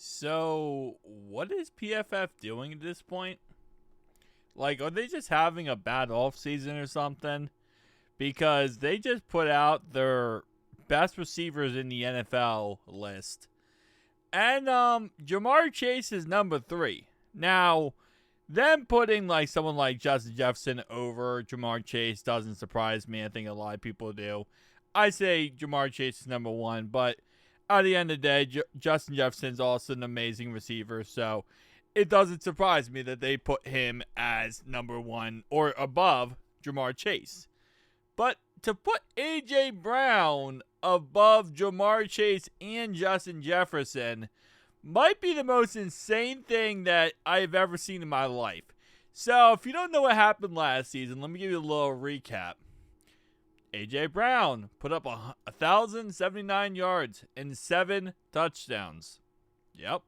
So, what is PFF doing at this point? Like, are they just having a bad off season or something? Because they just put out their best receivers in the NFL list. And Jamar Chase is number 3. Now, them putting like someone like Justin Jefferson over Jamar Chase doesn't surprise me. I think a lot of people do. I say Jamar Chase is number 1, but at the end of the day, Justin Jefferson's also an amazing receiver, so it doesn't surprise me that they put him as number 1 or above Jamar Chase. But to put A.J. Brown above Jamar Chase and Justin Jefferson might be the most insane thing that I've ever seen in my life. So if you don't know what happened last season, let me give you a little recap. A.J. Brown put up 1,079 yards and 7 touchdowns. Yep.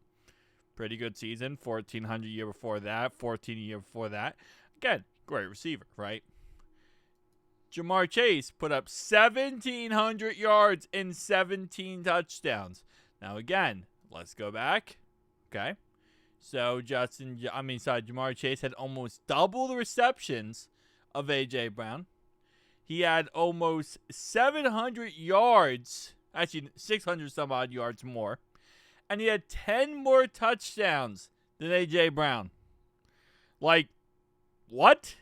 Pretty good season. 1,400 year before that. 14 year before that. Again, great receiver, right? Jamar Chase put up 1,700 yards and 17 touchdowns. Now again, let's go back. Okay. So Jamar Chase had almost double the receptions of A.J. Brown. He had almost 700 yards, actually 600 some odd yards more, and he had 10 more touchdowns than A.J. Brown. Like, what?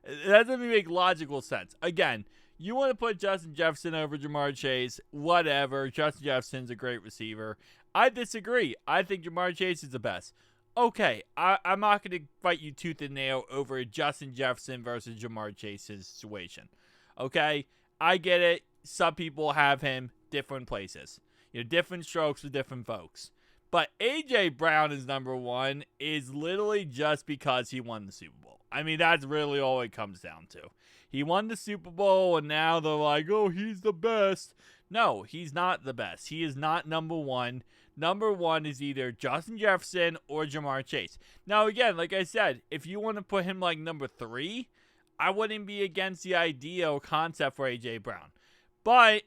That doesn't make logical sense. Again, you want to put Justin Jefferson over Jamar Chase, whatever. Justin Jefferson's a great receiver. I disagree. I think Jamar Chase is the best. Okay, I'm not going to fight you tooth and nail over Justin Jefferson versus Jamar Chase's situation. Okay, I get it. Some people have him different places. Different strokes for different folks. But A.J. Brown is number 1 is literally just because he won the Super Bowl. I mean, that's really all it comes down to. He won the Super Bowl, and now they're like, oh, he's the best. No, he's not the best. He is not number 1. Number 1 is either Justin Jefferson or Jamar Chase. Now, again, like I said, if you want to put him like number 3, I wouldn't be against the idea or concept for A.J. Brown. But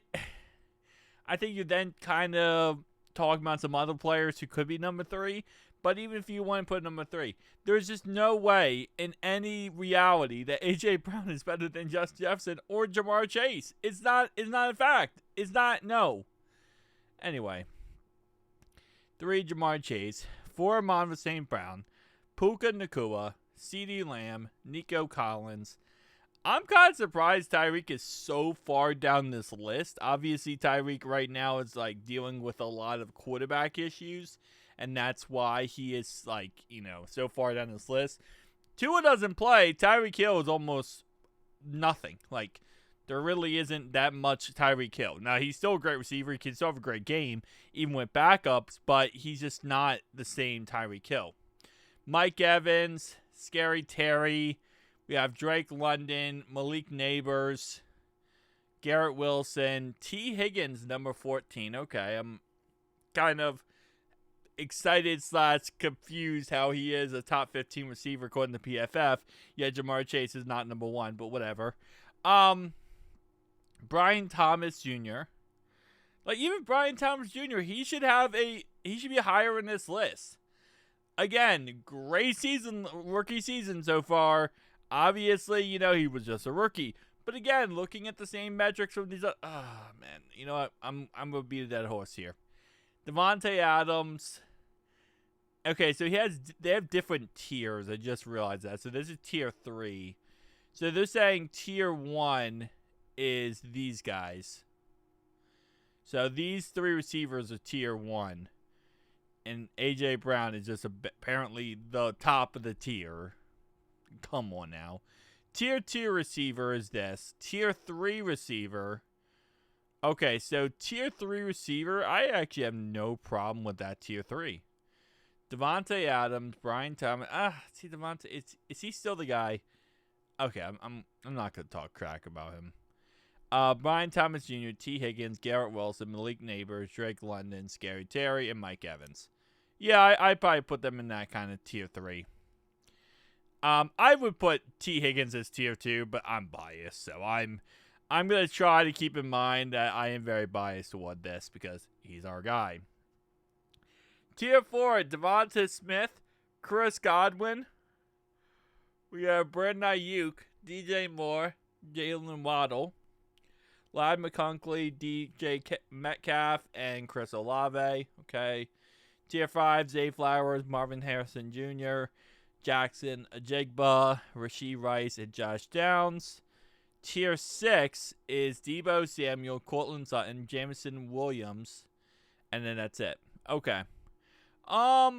I think you're then kind of talking about some other players who could be number 3. But even if you want to put number 3, there's just no way in any reality that A.J. Brown is better than Justin Jefferson or Jamar Chase. It's not a fact. It's not, no. Anyway. 3, Jamar Chase. 4, Amon St. Brown. Puka Nacua. CeeDee Lamb. Nico Collins. I'm kind of surprised Tyreek is so far down this list. Obviously, Tyreek right now is like dealing with a lot of quarterback issues. And that's why he is like, so far down this list. Tua doesn't play. Tyreek Hill is almost nothing. Like, there really isn't that much Tyreek Hill. Now, he's still a great receiver. He can still have a great game, even with backups, but he's just not the same Tyreek Hill. Mike Evans, Scary Terry. We have Drake London, Malik Neighbors, Garrett Wilson, T. Higgins, number 14. Okay, I'm kind of excited / confused how he is a top 15 receiver according to PFF. Yet Jamar Chase is not number 1, but whatever. Brian Thomas Jr. Like, even Brian Thomas Jr., he should be higher in this list. Again, great season, rookie season so far. Obviously, he was just a rookie. But again, looking at the same metrics from these, man, you know what? I'm gonna beat a dead horse here. Devontae Adams. Okay, so they have different tiers. I just realized that. So this is tier 3. So they're saying tier 1 is these guys. So these 3 receivers are tier 1. And A.J. Brown is just apparently the top of the tier. Come on now. Tier 2 receiver is this. Tier 3 receiver. Okay, so tier 3 receiver, I actually have no problem with that tier 3. Devontae Adams, Brian Thomas. See Devontae, is he still the guy? Okay, I'm not gonna talk crack about him. Brian Thomas Jr., T. Higgins, Garrett Wilson, Malik Neighbors, Drake London, Scary Terry, and Mike Evans. Yeah, I'd probably put them in that kind of tier 3. I would put T. Higgins as tier 2, but I'm biased, so I'm going to try to keep in mind that I am very biased toward this because he's our guy. Tier 4, Devonta Smith, Chris Godwin. We got Brandon Ayuk, DJ Moore, Jalen Waddle, Ladd McConkey, Metcalf, and Chris Olave. Okay. Tier 5, Zay Flowers, Marvin Harrison Jr., Jackson Ajigba, Rashee Rice, and Josh Downs. Tier 6 is Deebo Samuel, Cortland Sutton, Jameson Williams, and then that's it. Okay. I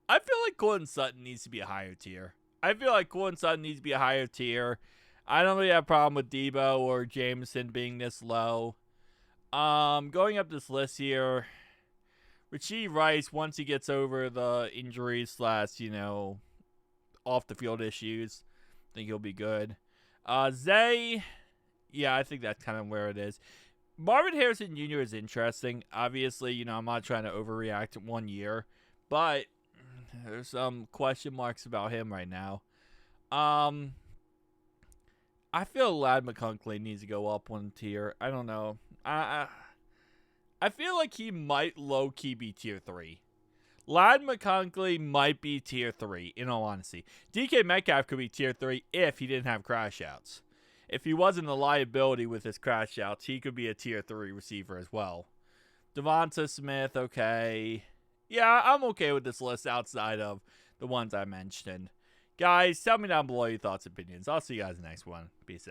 feel like Cortland Sutton needs to be a higher tier. I don't really have a problem with Deebo or Jameson being this low. Going up this list here, Rashee Rice, once he gets over the injuries / off the field issues, I think he'll be good. Zay, yeah, I think that's kind of where it is. Marvin Harrison Jr. is interesting. Obviously, I'm not trying to overreact to 1 year, but there's some question marks about him right now. I feel Ladd McConkey needs to go up 1 tier. I don't know. I feel like he might low-key be tier 3. Ladd McConkey might be tier 3, in all honesty. DK Metcalf could be tier 3 if he didn't have crash outs. If he wasn't a liability with his crash outs, he could be a tier 3 receiver as well. Devonta Smith, okay. Yeah, I'm okay with this list outside of the ones I mentioned. Guys, tell me down below your thoughts and opinions. I'll see you guys in the next one. Peace out.